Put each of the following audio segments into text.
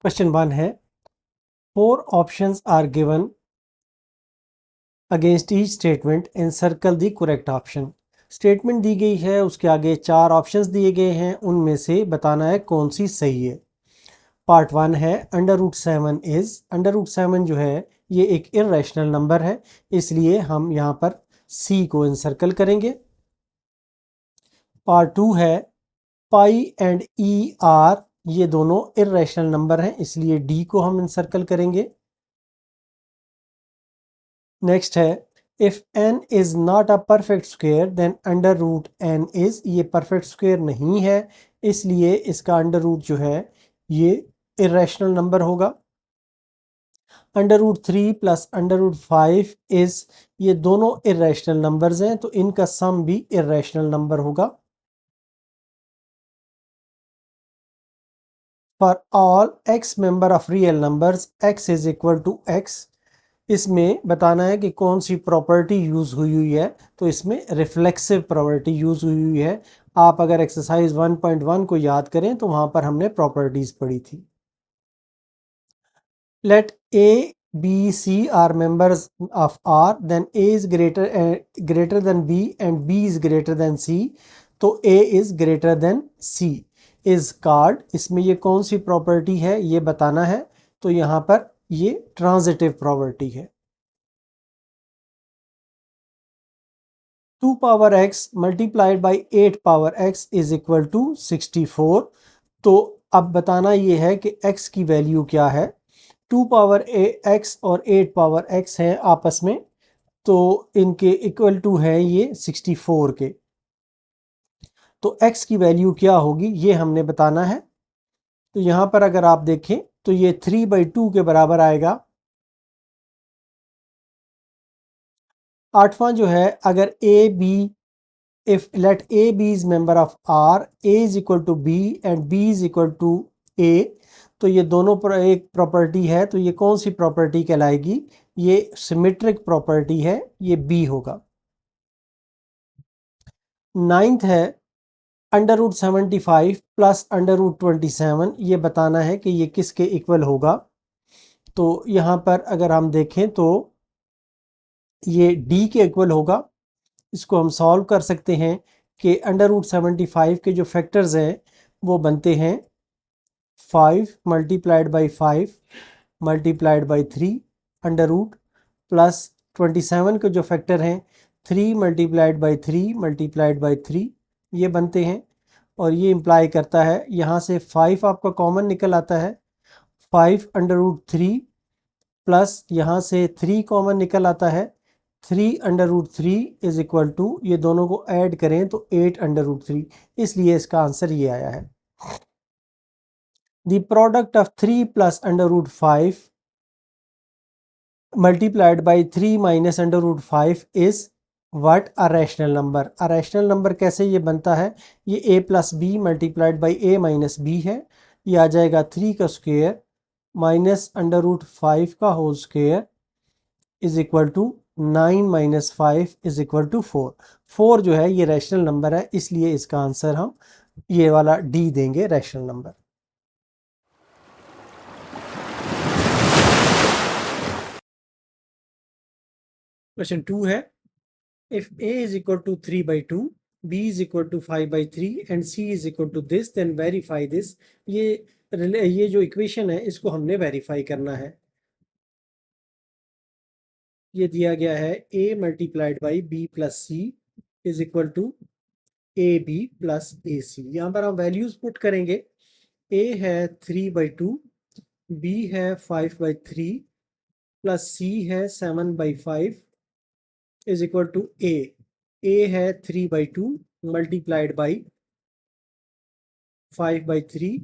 Question 1 है 4 options are given against each statement and circle the correct option. Statement दी गई है, उसके आगे 4 ऑप्शंस दिए गए हैं, उनमें से बताना है कौन सी सही है। पार्ट 1 है √7 इज। √7 जो है ये एक इरेशनल नंबर है, इसलिए हम यहाँ पर सी को इनसर्कल करेंगे। पार्ट 2 है पाई एंड ई आर, ये दोनों इरेशनल नंबर हैं, इसलिए डी को हम इनसर्कल करेंगे। नेक्स्ट है if n is not a perfect square then √n is. ये परफेक्ट स्क्वायर नहीं है, इसलिए इसका अंडर रूट जो है ये इरेशनल नंबर होगा। √3 प्लस √5 इज, ये दोनों इरेशनल नंबर्स हैं, तो इनका सम भी इरेशनल नंबर होगा। For all x member of real numbers x is equal to x। इसमें बताना है कि कौन सी प्रॉपर्टी यूज़ हुई हुई है, तो इसमें रिफ्लेक्सिव प्रॉपर्टी यूज़ हुई हुई है। आप अगर एक्सरसाइज 1.1 को याद करें तो वहाँ पर हमने प्रॉपर्टीज़ पढ़ी थी। Let A B C are members of R, then A is greater than B and B is greater than C, तो A is greater than C is called. इसमें ये कौन सी प्रॉपर्टी है ये बताना है, तो यहाँ पर ये ट्रांजिटिव प्रॉपर्टी है। 2 power x multiplied by 8 power x is equal to 64। तो अब बताना ये है कि x की वैल्यू क्या है। 2 पावर x और 8 पावर x हैं आपस में, तो इनके इक्वल टू है ये 64 के। तो x की वैल्यू क्या होगी ये हमने बताना है। तो यहाँ पर अगर आप देखें तो ये 3/2 के बराबर आएगा। आठवां जो है अगर A B, if let a be is member of R, a is equal to b and b is equal to a, तो ये दोनों पर एक प्रॉपर्टी है, तो ये कौन सी प्रॉपर्टी कहलाएगी, ये सिमेट्रिक प्रॉपर्टी है, ये b होगा। नाइन्थ है √75 प्लस √27, ये बताना है कि ये किसके इक्वल होगा। तो यहाँ पर अगर हम देखें तो ये d के इक्वल होगा। इसको हम सॉल्व कर सकते हैं कि √75 के जो फैक्टर्स हैं वो बनते हैं 5 multiplied by 5 multiplied by 3 under root, plus 27 के जो फैक्टर हैं 3 मल्टीप्लाइड बाई 3 मल्टीप्लाइड बाई 3, ये बनते हैं। और ये इम्प्लाई करता है यहाँ से 5 आपका कॉमन निकल आता है, 5 √3 प्लस यहाँ से 3 कॉमन निकल आता है, 3 √3 इज इक्वल टू, ये दोनों को ऐड करें तो 8 √3, इसलिए इसका आंसर ये आया है। The product of 3 plus √5 multiplied by 3 minus √5 is what? A rational number। a rational number कैसे ये बनता है, ये a plus b multiplied by a minus b है, ये आ जाएगा 3 का स्क्वायर माइनस √5 का whole square is equal to 9 minus 5 is equal to 4। 4 जो है ये रैशनल नंबर है, इसलिए इसका आंसर हम ये वाला डी देंगे, रैशनल नंबर। क्वेश्चन 2 है if a is equal to 3/2, b is equal to 5/3 and c is equal to this, then verify this। ये जो इक्वेशन है इसको हमने वेरीफाई करना है। ये दिया गया है a multiplied by b plus C is equal to A B plus A C. यहाँ पर हम वैल्यूज पुट करेंगे। a है 3/2, b है 5/3 प्लस c है 7/5 इज इक्वल टू ए है 3/2 मल्टीप्लाइड बाई 5/3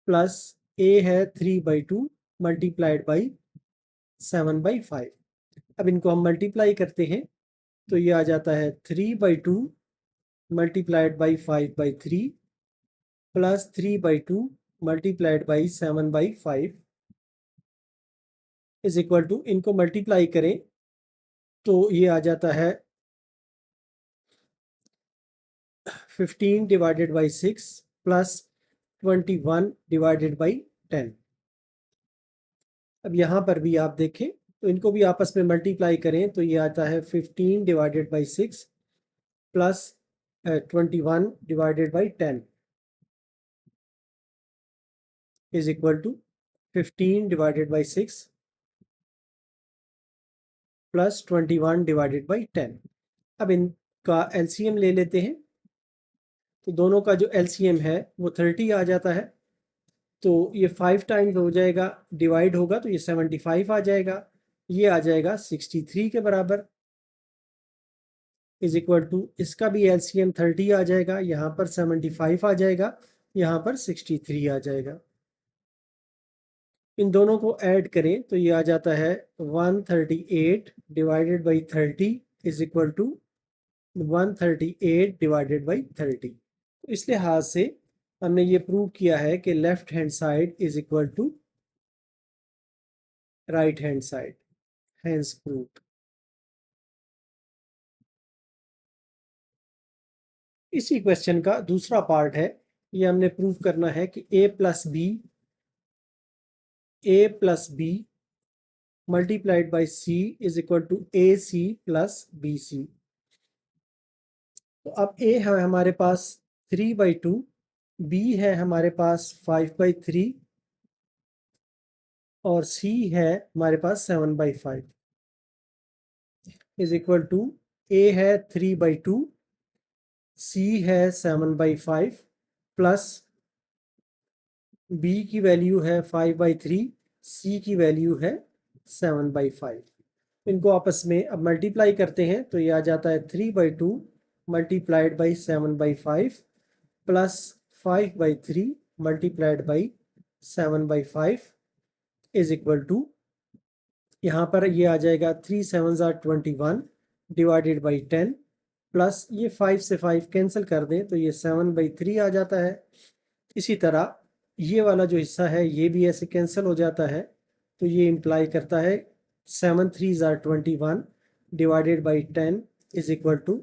प्लस ए है 3/2 मल्टीप्लाइड बाई 7/5। अब इनको हम मल्टीप्लाई करते हैं तो ये आ जाता है 3/2 multiplied by 5/3 plus 3/2 multiplied by 7/5 is equal to, इनको मल्टीप्लाई करें तो ये आ जाता है 15 divided by 6 plus 21 divided by 10। अब यहाँ पर भी आप देखें तो इनको भी आपस में मल्टीप्लाई करें तो ये आता है 15 divided by 6 plus 21 divided by 10 is equal to 15 divided by 6 plus 21 divided by 10। अब इनका एलसीएम ले लेते हैं तो दोनों का जो एलसीएम है वो 30 आ जाता है। तो ये 5 टाइम्स हो जाएगा, डिवाइड होगा तो ये 75 आ जाएगा, ये आ जाएगा 63 के बराबर इज इक्वल टू, इसका भी एलसीएम 30 आ जाएगा, यहाँ पर 75 आ जाएगा, यहाँ पर 63 आ जाएगा। इन दोनों को ऐड करें तो ये आ जाता है 138 divided by 30 is equal to 138 divided by 30। तो इस लिहाज से हमने ये प्रूव किया है कि left hand side is equal to right hand side, hence proved. इसी क्वेश्चन का दूसरा पार्ट है, ये हमने प्रूव करना है कि a plus B multiplied by c is equal to AC plus BC। तो अब a है हमारे पास 3/2, b है हमारे पास 5/3 और c है हमारे पास 7/5 इज इक्वल टू a है 3/2, c है 7/5 प्लस b की वैल्यू है 5/3, c की वैल्यू है 7/5। इनको आपस में अब मल्टीप्लाई करते हैं तो ये आ जाता है 3/2 multiplied by 7/5 plus 5/3 multiplied by 7/5 is equal to, यहाँ पर ये आ जाएगा 3 7 21 डिवाइडेड बाई 10 प्लस ये 5 से 5 कैंसिल कर दें तो ये 7/3 आ जाता है। इसी तरह ये वाला जो हिस्सा है ये भी ऐसे कैंसिल हो जाता है तो ये इम्प्लाई करता है 7 3 21 divided by 10 is equal to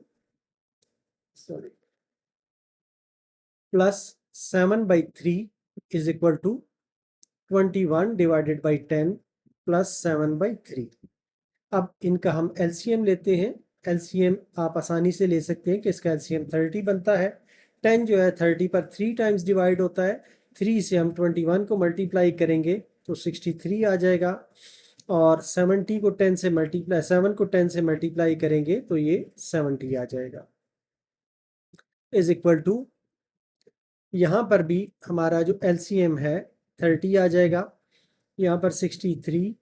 plus 7/3 is equal to 21 divided by 10 plus 7/3। अब इनका हम एलसीएम लेते हैं। एलसीएम आप आसानी से ले सकते हैं कि इसका एलसीएम 30 बनता है। 10 जो है 30 पर 3 टाइम्स डिवाइड होता है, 3 से हम 21 को मल्टीप्लाई करेंगे तो 63 आ जाएगा और 70 को 10 से मल्टीप्लाई 7 को 10 से मल्टीप्लाई करेंगे तो ये 70 आ जाएगा इज इक्वल टू, यहाँ पर भी हमारा जो एलसीएम है 30 आ जाएगा, यहाँ पर 63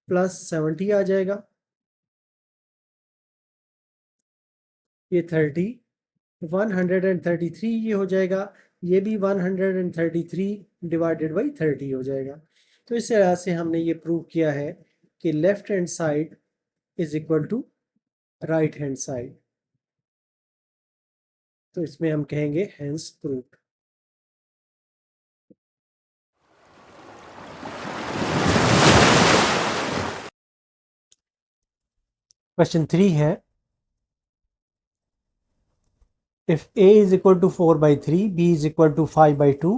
प्लस 70 आ जाएगा, ये 30 133 ये हो जाएगा, ये भी 133 डिवाइडेड बाई 30 हो जाएगा। तो इस तरह से हमने ये प्रूव किया है कि left hand side is equal to right hand side. तो इसमें हम कहेंगे हेंस प्रूव्ड। क्वेश्चन 3 है, if a is equal to 4/3, b is equal to 5/2,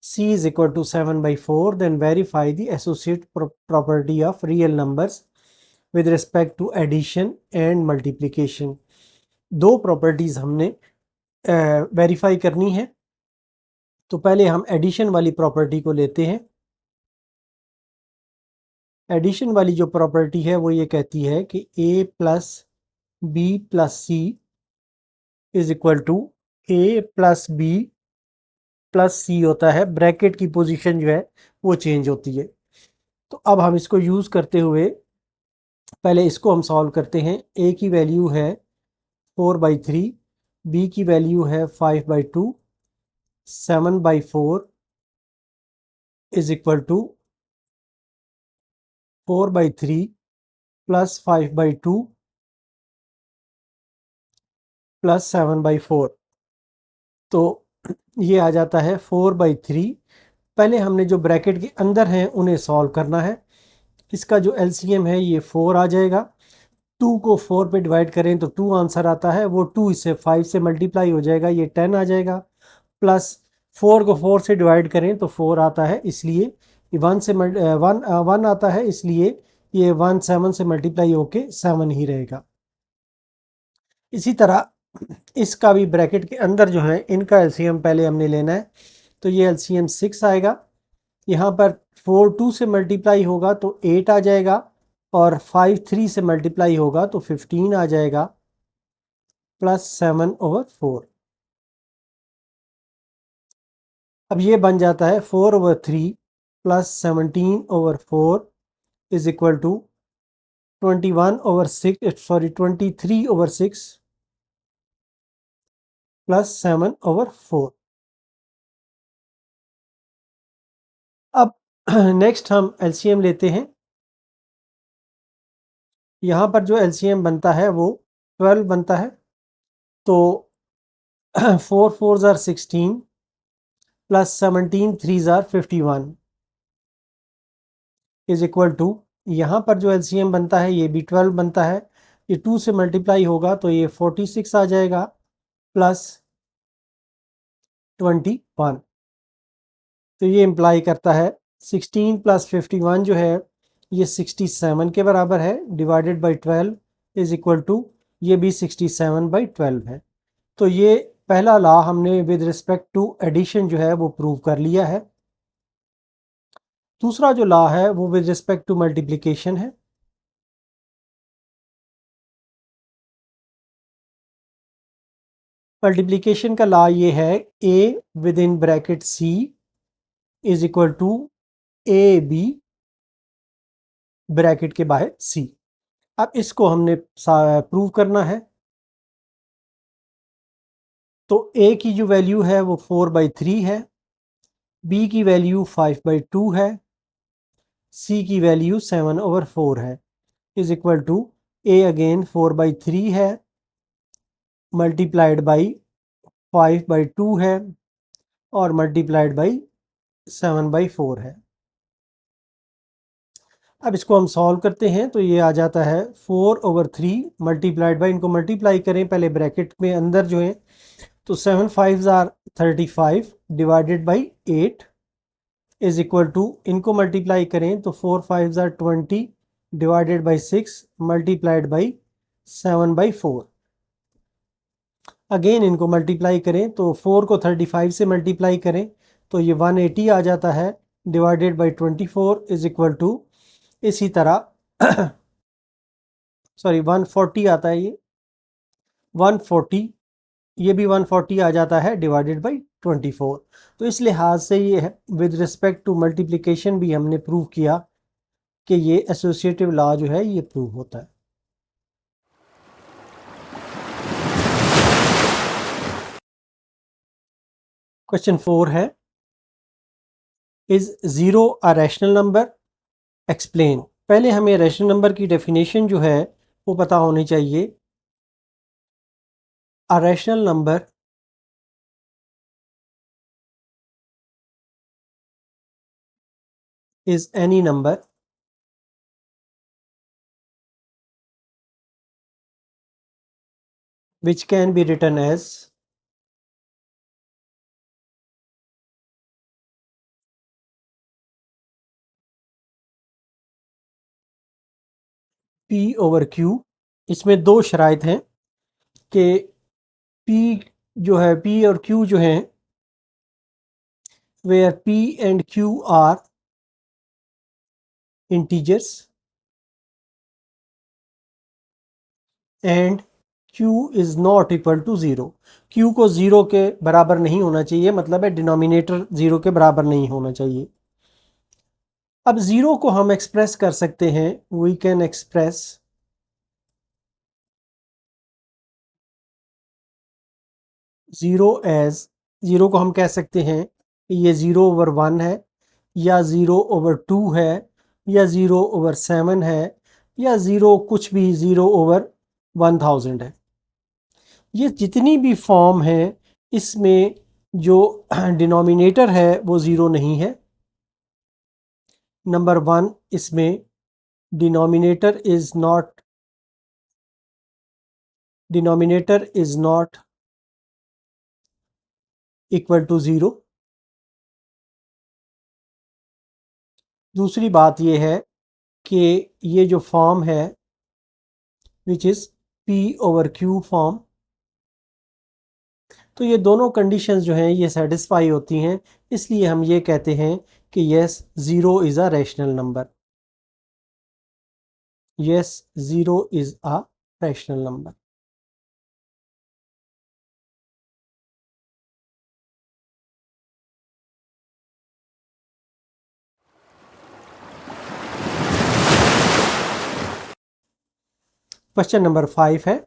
c is equal to 7/4, then verify the associate property of real numbers with respect to addition and multiplication। दो properties हमने verify करनी है। तो पहले हम addition वाली property को लेते हैं। एडिशन वाली जो प्रॉपर्टी है वो ये कहती है कि a plus B plus C is equal to a plus B plus C होता है, ब्रैकेट की पोजीशन जो है वो चेंज होती है। तो अब हम इसको यूज़ करते हुए पहले इसको हम सॉल्व करते हैं। a की वैल्यू है 4/3, b की वैल्यू है 5/2, 7/4 is equal to 4/3 plus 5/2 plus 7/4। तो ये आ जाता है 4/3। पहले हमने जो ब्रैकेट के अंदर हैं उन्हें सॉल्व करना है। इसका जो एलसीएम है ये 4 आ जाएगा। 2 को 4 पे डिवाइड करें तो 2 आंसर आता है, वो 2 इससे 5 से मल्टीप्लाई हो जाएगा, ये 10 आ जाएगा। प्लस 4 को 4 से डिवाइड करें तो 4 आता है, इसलिए ये 1 से 1 आता है, इसलिए ये 1 7 से मल्टीप्लाई होके 7 ही रहेगा। इसी तरह इसका भी ब्रैकेट के अंदर जो है इनका एलसीएम पहले हमने लेना है, तो ये एलसीएम 6 आएगा। यहाँ पर 4 2 से मल्टीप्लाई होगा तो 8 आ जाएगा, और 5 3 से मल्टीप्लाई होगा तो 15 आ जाएगा, प्लस 7/4। अब ये बन जाता है 4/3 plus 17/4 is equal to 23/6 plus 7/4। अब नेक्स्ट हम एलसीएम लेते हैं। यहाँ पर जो एलसीएम बनता है वो 12 बनता है, तो 4 4 ज़ार 16 प्लस 17 3 ज़ार 51 इज इक्वल टू, यहाँ पर जो एलसीएम बनता है ये भी 12 बनता है, ये 2 से मल्टीप्लाई होगा तो ये 46 आ जाएगा, प्लस 21। तो ये इम्प्लाई करता है 16 प्लस 51 जो है ये 67 के बराबर है, divided by 12 is equal to, ये भी 67/12 है। तो ये पहला लॉ हमने विद रिस्पेक्ट टू एडिशन जो है वो प्रूव कर लिया है। दूसरा जो लॉ है वो विद रिस्पेक्ट टू मल्टीप्लिकेशन है। मल्टीप्लिकेशन का लॉ ये है, a with in bracket c is equal to A B bracket के बाहर c। अब इसको हमने प्रूव करना है। तो a की जो वैल्यू है वो 4/3 है, b की वैल्यू 5/2 है, c की वैल्यू 7/4 है, is equal to a again 4/3 है, मल्टीप्लाइड बाई 5/2 है, और मल्टीप्लाइड बाई 7/4 है। अब इसको हम सॉल्व करते हैं तो ये आ जाता है 4/3 मल्टीप्लाइड बाई, इनको मल्टीप्लाई करें पहले ब्रैकेट में अंदर जो है, तो 7 5 ज़ार 35 divided by 8 is equal to, इनको मल्टीप्लाई करें तो 4 5 ज़ार 20 divided by 6 multiplied by 7/4। Again इनको मल्टीप्लाई करें तो 4 को 35 से मल्टीप्लाई करें तो ये 180 आ जाता है, divided by 24 is equal to, इसी तरह सॉरी 140 आता है, ये 140, ये भी 140 आ जाता है, डिवाइडेड बाई 24। तो इस लिहाज से ये है विद रिस्पेक्ट टू मल्टीप्लिकेशन भी हमने प्रूव किया कि ये एसोसिएटिव लॉ जो है ये प्रूव होता है। क्वेश्चन 4 है, is 0 a rational number, explain. पहले हमें रैशनल नंबर की डेफिनेशन जो है वो पता होनी चाहिए। A rational number is any number which can be written as P over Q। इसमें दो शराइत हैं कि P जो है, P और Q जो हैं, where P and Q are integers and Q is not equal to 0। Q को 0 के बराबर नहीं होना चाहिए, मतलब है डिनोमिनेटर 0 के बराबर नहीं होना चाहिए। अब 0 को हम एक्सप्रेस कर सकते हैं, वी कैन एक्सप्रेस 0 एज, 0 को हम कह सकते हैं कि ये 0/1 है, या 0/2 है, या 0/7 है, या 0 कुछ भी 0/1000 है। ये जितनी भी फॉर्म है इसमें जो डिनोमिनेटर है वो 0 नहीं है। नंबर 1, इसमें denominator is not equal to 0। दूसरी बात ये है कि ये जो फॉर्म है विच इज़ P/Q फॉर्म, तो ये दोनों कंडीशंस जो हैं ये सेटिस्फाई होती हैं, इसलिए हम ये कहते हैं कि yes zero is a rational number. Yes zero is a rational number. Question number 5 है,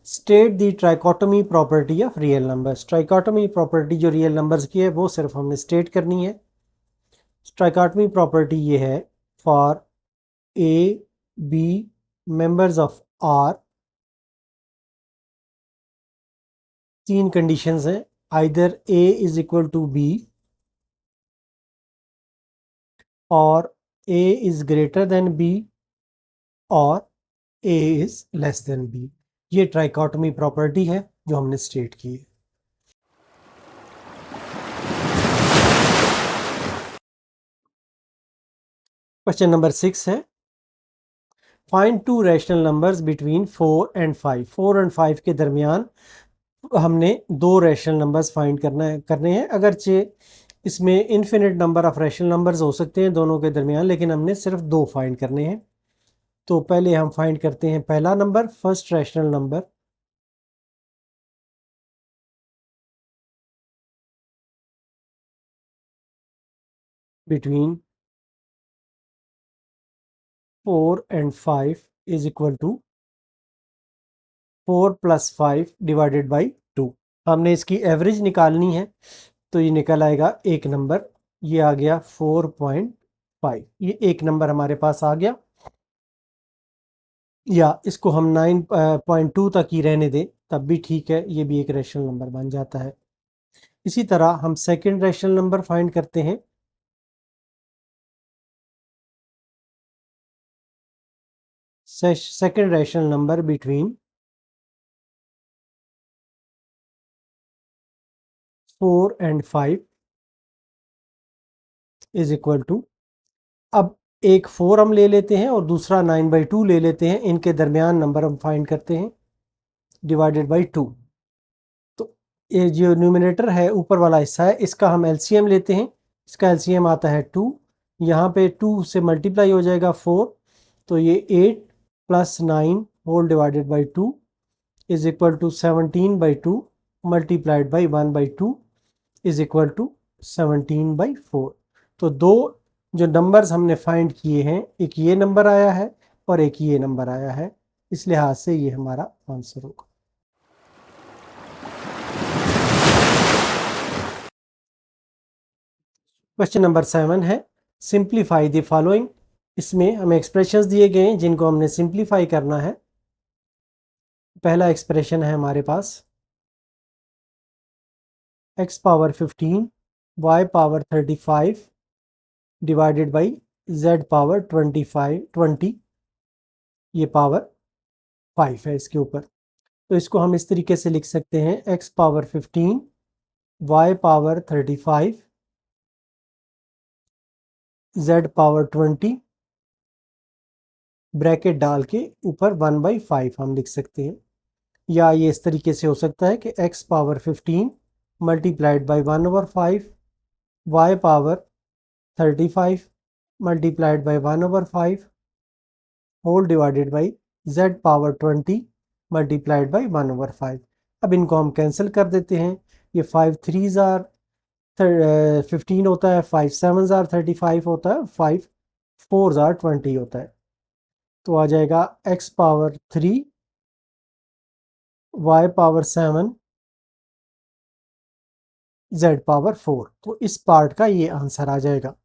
state the trichotomy property of real numbers. Trichotomy property जो रियल नंबर्स की है वो सिर्फ हमने स्टेट करनी है। ट्राइकोटोमी प्रॉपर्टी ये है, for A B members of R, तीन कंडीशंस हैं, either A is equal to B और A is greater than B और A is less than B. ये ट्राइकोटोमी प्रॉपर्टी है जो हमने स्टेट की है। क्वेश्चन नंबर 6 है, find to rational numbers between 4 and 5। 4 and 5 के दरमियान हमने दो रैशनल नंबर्स फाइंड करने हैं। अगरचे इसमें infinite number of rational numbers हो सकते हैं दोनों के दरमियान, लेकिन हमने सिर्फ दो फाइंड करने हैं। तो पहले हम फाइंड करते हैं पहला number, first rational number, between 4 and 5 is equal to 4 + 5 divided by 2। हमने इसकी एवरेज निकालनी है, तो ये निकल आएगा एक नंबर, ये आ गया 4.5। ये एक नंबर हमारे पास आ गया, या इसको हम 9.2 तक ही रहने दें तब भी ठीक है, ये भी एक रैशनल नंबर बन जाता है। इसी तरह हम सेकंड रैशनल नंबर फाइंड करते हैं। Second rational number between 4 and 5 is equal to, अब एक 4 हम ले लेते हैं और दूसरा 9/2 ले लेते हैं, इनके दरमियान नंबर हम फाइंड करते हैं, डिवाइडेड बाई 2। तो ये जो न्यूमिनेटर है ऊपर वाला हिस्सा है, इसका हम एलसीएम लेते हैं, इसका एलसीएम आता है 2, यहाँ पे 2 से मल्टीप्लाई हो जाएगा 4, तो ये 8 + 9 whole divided by 2 is equal to 17/2 multiplied by 1/2 is equal to 17/4। तो दो जो नंबर्स हमने फाइंड किए हैं, एक ये नंबर आया है और एक ये नंबर आया है, इस लिहाज से ये हमारा आंसर होगा। क्वेश्चन नंबर 7 है, सिंप्लीफाई द फॉलोइंग। इसमें हमें एक्सप्रेशंस दिए गए हैं जिनको हमने सिंप्लीफाई करना है। पहला एक्सप्रेशन है हमारे पास x⁻15 y⁻35 divided by z⁻20, ये पावर 5 है इसके ऊपर। तो इसको हम इस तरीके से लिख सकते हैं, x⁻15 y⁻35 z⁻20 ब्रैकेट डाल के ऊपर 1/5 हम लिख सकते हैं। या ये इस तरीके से हो सकता है कि x⁻15 multiplied by 1/5 y⁻35 multiplied by 1/5 whole divided by z⁻20 multiplied by 1/5। अब इनको हम कैंसिल कर देते हैं, ये 5 3s आर 15 होता है, 5 7s आर 35 होता है, 5 4s आर 20 होता है। तो आ जाएगा x⁻3 y⁻7 z⁻4। तो इस पार्ट का ये आंसर आ जाएगा।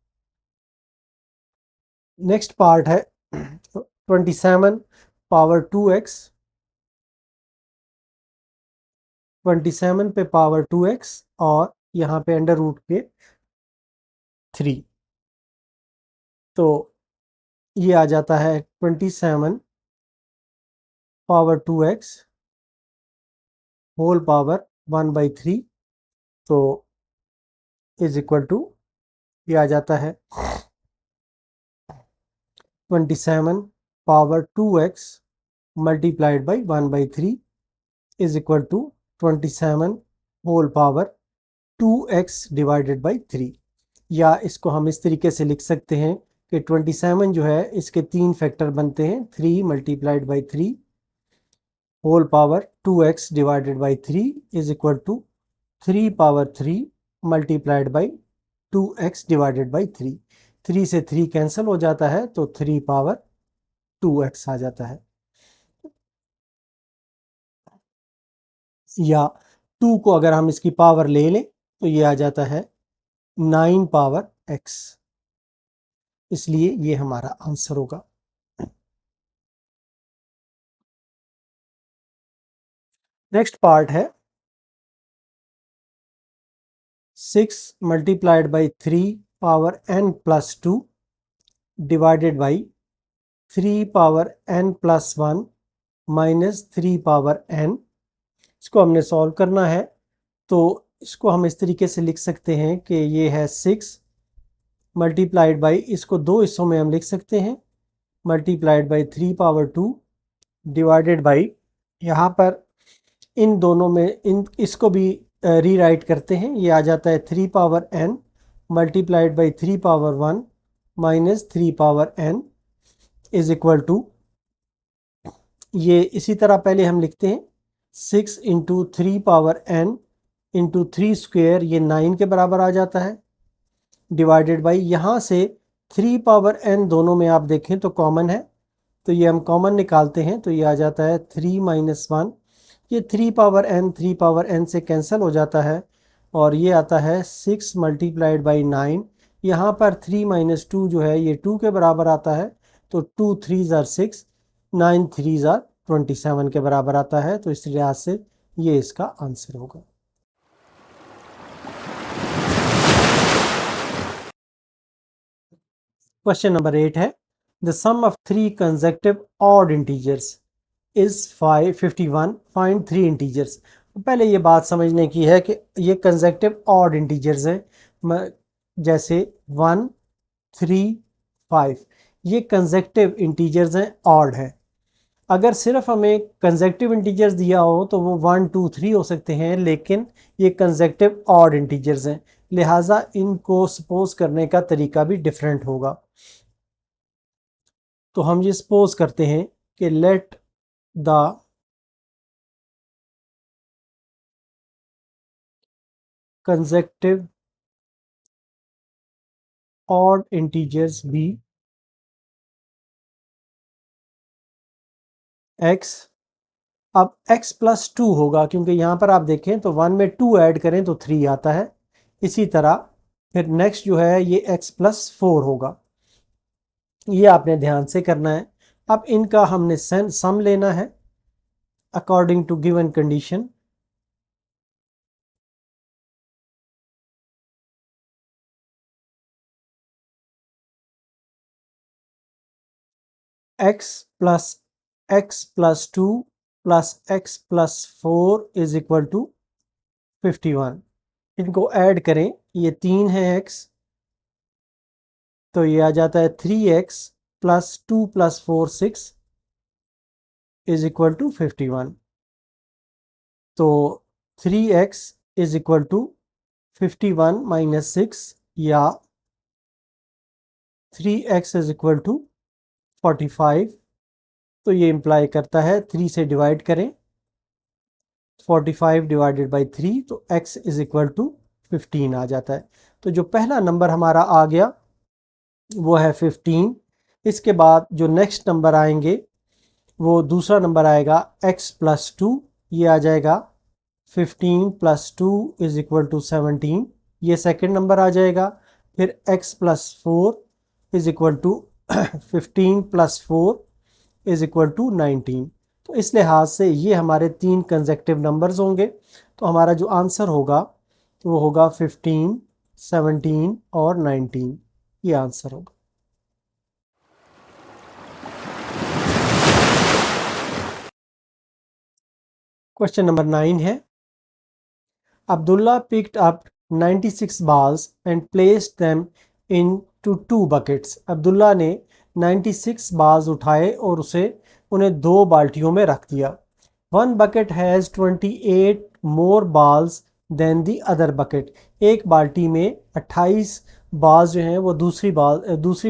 नेक्स्ट पार्ट है 27 × 27 पे पावर 2x और यहाँ पे अंडर रूट पे 3। तो ये आ जाता है 27 पावर 2x होल पावर 1/3, तो इज इक्वल टू ये आ जाता है 27 power 2x multiplied by 1/3 is equal to 27 whole power 2x divided by 3। या इसको हम इस तरीके से लिख सकते हैं कि 27 जो है इसके 3 फैक्टर बनते हैं, 3 multiplied by 3 whole power 2x divided by 3 is equal to 3 power 3 multiplied by 2x divided by 3। 3 से 3 कैंसिल हो जाता है तो 3 पावर 2x आ जाता है। या 2 को अगर हम इसकी पावर ले लें तो ये आ जाता है 9 पावर x, इसलिए ये हमारा आंसर होगा। नेक्स्ट पार्ट है 6 multiplied by 3 power n plus 2 divided by 3 power n plus 1 minus 3 power n। इसको हमने सॉल्व करना है तो इसको हम इस तरीके से लिख सकते हैं कि ये है 6 मल्टीप्लाइड बाई, इसको दो हिस्सों में हम लिख सकते हैं, multiplied by 3 power 2 divided by, यहाँ पर इन दोनों में इसको भी रीराइट करते हैं, ये आ जाता है 3 power n multiplied by 3 power 1 minus 3 power n is equal to, ये इसी तरह पहले हम लिखते हैं 6 into 3 power n into 3 square, ये 9 के बराबर आ जाता है, डिवाइडेड बाई यहाँ से 3 पावर n दोनों में आप देखें तो कॉमन है, तो ये हम कॉमन निकालते हैं तो ये आ जाता है 3 माइनस 1, ये 3 पावर n से कैंसिल हो जाता है और ये आता है 6 मल्टीप्लाइड बाई 9। यहाँ पर 3 माइनस 2 जो है ये 2 के बराबर आता है, तो 2 3 ज़ार 6, 9 3 ज़ार 27 के बराबर आता है, तो इस लिहाज से ये इसका आंसर होगा। क्वेश्चन नंबर 8 है the sum of 3 consecutive odd integers is 51, find 3 integers. पहले ये बात समझने की है कि ये कंसेक्टिव ऑड इंटीजर्स हैं, जैसे 1 3 5, ये कंसेक्टिव इंटीजर्स हैं, ऑड है। अगर सिर्फ हमें कंसेक्टिव इंटीजर्स दिया हो तो वो 1 2 3 हो सकते हैं, लेकिन ये कंसेक्टिव ऑड इंटीजर्स हैं, लिहाजा इनको सपोज करने का तरीका भी डिफरेंट होगा। तो हम ये सपोज करते हैं कि let the consecutive odd integers भी x, अब x प्लस 2 होगा, क्योंकि यहाँ पर आप देखें तो 1 में 2 ऐड करें तो 3 आता है। इसी तरह फिर नेक्स्ट जो है ये x प्लस 4 होगा, ये आपने ध्यान से करना है। अब इनका हमने सम लेना है according to given condition. x plus 2 plus x plus 4 is equal to 51। इनको ऐड करें, ये 3 है x, तो ये आ जाता है 3x plus 2 plus 4 6 is equal to 51। तो 3x is equal to 51 minus 6, या 3x इज इक्वल टू 45। तो ये इम्प्लाई करता है 3 से डिवाइड करें, 45 डिवाइडेड बाई 3, तो x इज इक्वल टू 15 आ जाता है। तो जो पहला नंबर हमारा आ गया वो है 15। इसके बाद जो नेक्स्ट नंबर आएंगे वो दूसरा नंबर आएगा x प्लस 2, ये आ जाएगा 15 प्लस 2 इज इक्वल टू 17, ये सेकंड नंबर आ जाएगा। फिर x plus 4 is equal to 15 प्लस 4 इज इक्वल टू 19। तो इस लिहाज से ये हमारे 3 कंसेक्टिव नंबर्स होंगे, तो हमारा जो आंसर होगा तो वो होगा 15, 17 और 19, ये आंसर होगा। क्वेश्चन नंबर 9 है Abdullah picked up 96 balls and placed them into 2 buckets। Abdullah ने 96 बाल्स उठाए और उन्हें 2 बाल्टियों में रख दिया। One bucket has 28 more balls than the other bucket. एक बाल्टी में 28 बाल्स जो हैं वो दूसरी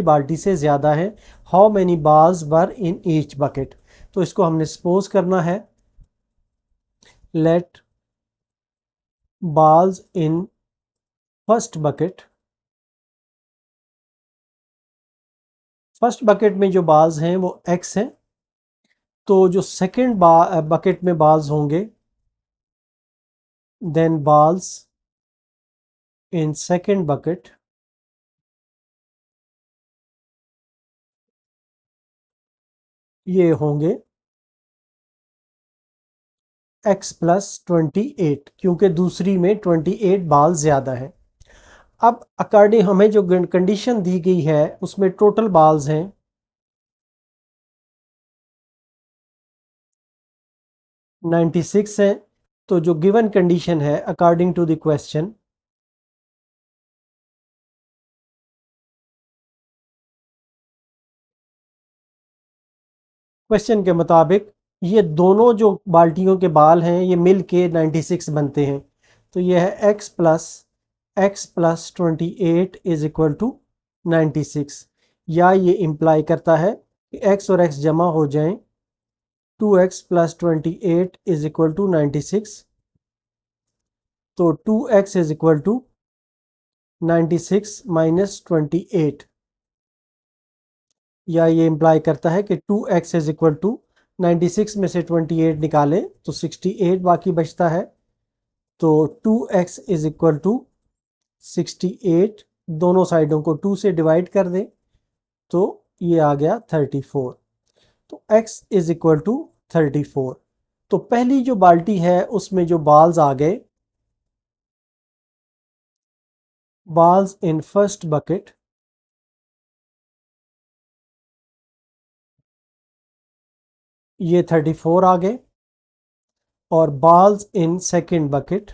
बाल्टी से ज़्यादा हैं। How many balls were in each bucket. तो इसको हमने सपोज करना है, let balls in first bucket, first bucket में जो बाल्स हैं वो x हैं, तो जो सेकंड बकेट में बाल्स होंगे, देन बाल्स इन सेकंड बकेट ये होंगे x प्लस 28, क्योंकि दूसरी में 28 बाल ज़्यादा है। अब अकॉर्डिंग हमें जो कंडीशन दी गई है उसमें टोटल बाल्स हैं 96 हैं। तो जो गिवन कंडीशन है according to the question, question के मुताबिक ये दोनों जो बाल्टियों के बाल हैं ये मिल के 96 बनते हैं। तो ये है x plus 28 is equal to 96, या ये इम्प्लाई करता है कि x और x जमा हो जाएं, 2x plus 28 is equal to 96। तो 2x is equal to 96 minus 28, या ये इम्प्लाई करता है कि 2x इज इक्वल टू 96 में से 28 निकालें तो 68 बाकी बचता है। तो 2x इज इक्वल टू 68, दोनों साइडों को 2 से डिवाइड कर दें तो ये आ गया 34। तो x इज इक्वल टू 34। तो पहली जो बाल्टी है उसमें जो बाल्स आ गए, बाल्स इन फर्स्ट बकेट, ये 34 आ गए, और बाल्स इन सेकंड बकेट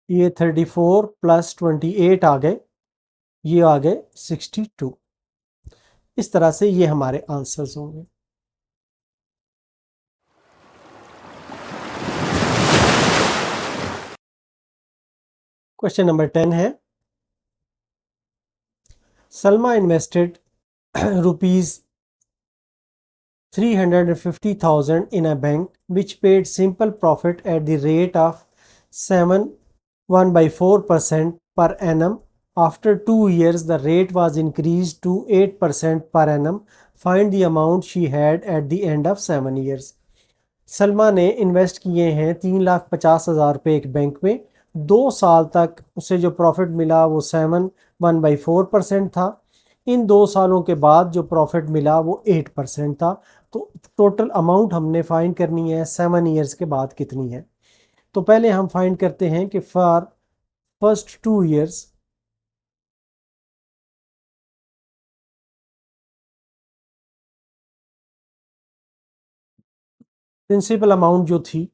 ये 34 प्लस 28 आ गए, ये आ गए 62। इस तरह से ये हमारे आंसर्स होंगे। क्वेश्चन नंबर 10 है, Salma invested rupees 350,000 in a bank which paid simple profit at the rate of 7.14% per annum. After 2 years the rate was increased to 8% per annum. Find the amount she had at the end of 7 years. Salma ने invest किए हैं 3,50,000 रुपये एक bank में। 2 साल तक उसे जो प्रॉफिट मिला वो 7.14% था। इन 2 सालों के बाद जो प्रॉफिट मिला वो 8% था। तो टोटल अमाउंट हमने फाइंड करनी है 7 ईयर्स के बाद कितनी है। तो पहले हम फाइंड करते हैं कि for first 2 years principal amount जो थी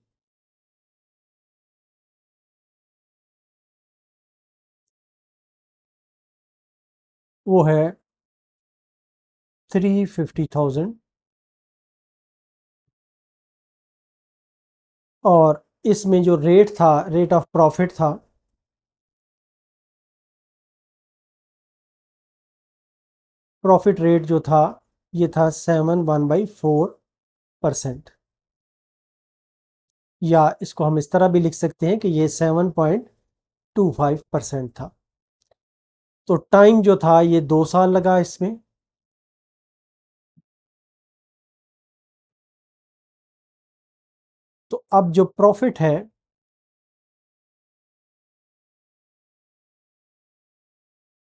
वो है 350,000, और इसमें जो रेट था, रेट ऑफ प्रॉफिट था, प्रॉफिट रेट जो था ये था 7.1/4%, या इसको हम इस तरह भी लिख सकते हैं कि ये 7.25% था। तो टाइम जो था ये 2 साल लगा इसमें। तो अब जो प्रॉफिट है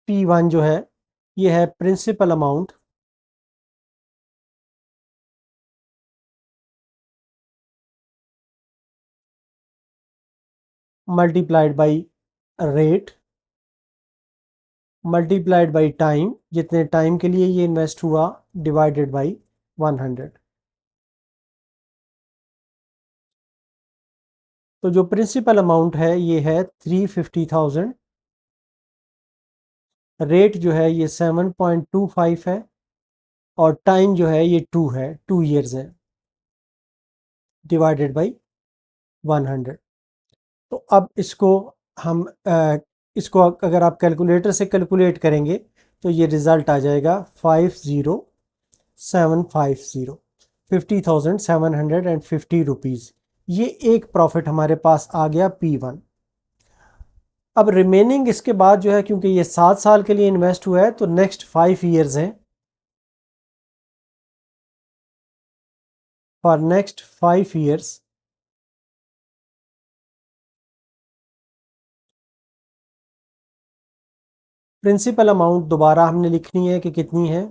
P1 जो है ये है principal amount multiplied by rate multiplied by time, जितने टाइम के लिए ये इन्वेस्ट हुआ, डिवाइडेड बाई 100। तो जो प्रिंसिपल अमाउंट है ये है 350,000 रेट जो है ये 7.25 है और टाइम जो है ये 2 है, 2 ईयर्स है, डिवाइडेड बाई 100। तो अब इसको हम इसको अगर आप कैलकुलेटर से कैलकुलेट करेंगे तो ये रिज़ल्ट आ जाएगा 50750, 50,750 रुपीज़। ये एक प्रॉफिट हमारे पास आ गया P1। अब रिमेनिंग इसके बाद जो है, क्योंकि ये 7 साल के लिए इन्वेस्ट हुआ है, तो नेक्स्ट 5 ईयर्स हैं। For next 5 years principal amount दोबारा हमने लिखनी है कि कितनी है।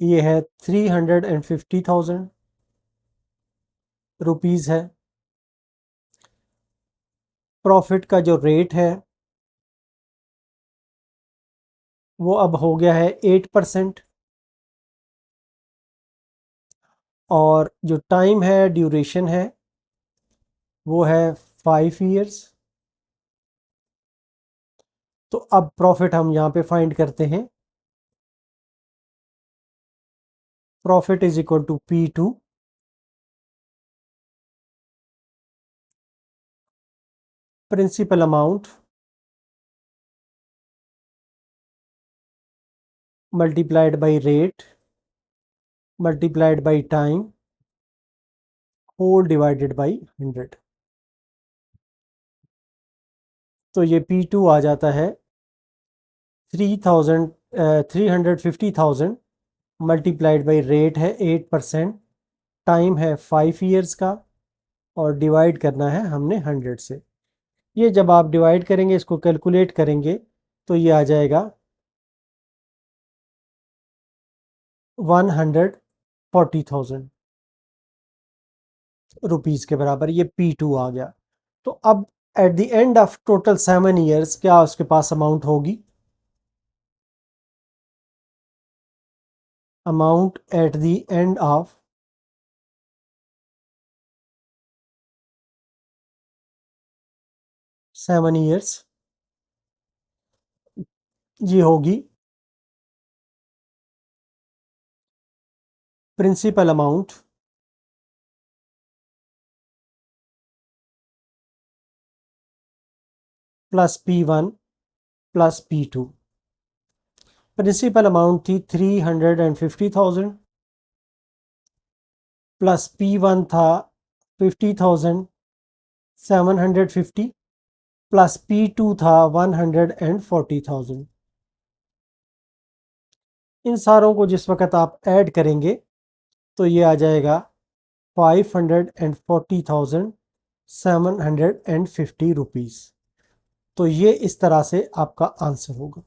ये है 350,000 रुपीज़ है। प्रॉफिट का जो रेट है वो अब हो गया है 8%। और जो टाइम है, ड्यूरेशन है, वो है 5 ईयर्स। तो अब प्रॉफिट हम यहाँ पे फाइंड करते हैं। Profit is equal to P2 principal amount multiplied by rate multiplied by time whole divided by 100। तो ये P2 आ जाता है 350,000 मल्टीप्लाइड बाई रेट है 8%, टाइम है 5 ईयर्स का, और डिवाइड करना है हमने 100 से। ये जब आप डिवाइड करेंगे, इसको कैलकुलेट करेंगे, तो ये आ जाएगा 140,000 रुपीज़ के बराबर। ये P2 आ गया। तो अब at the end of total 7 years क्या उसके पास अमाउंट होगी? Amount at the end of 7 years ये होगी principal amount plus P1 plus P2। Principal amount थी 350,000 प्लस P1 था 50,750 प्लस P2 था 140,000। इन सारों को जिस वक्त आप ऐड करेंगे तो ये आ जाएगा 540,750 रुपीज़। तो ये इस तरह से आपका आंसर होगा।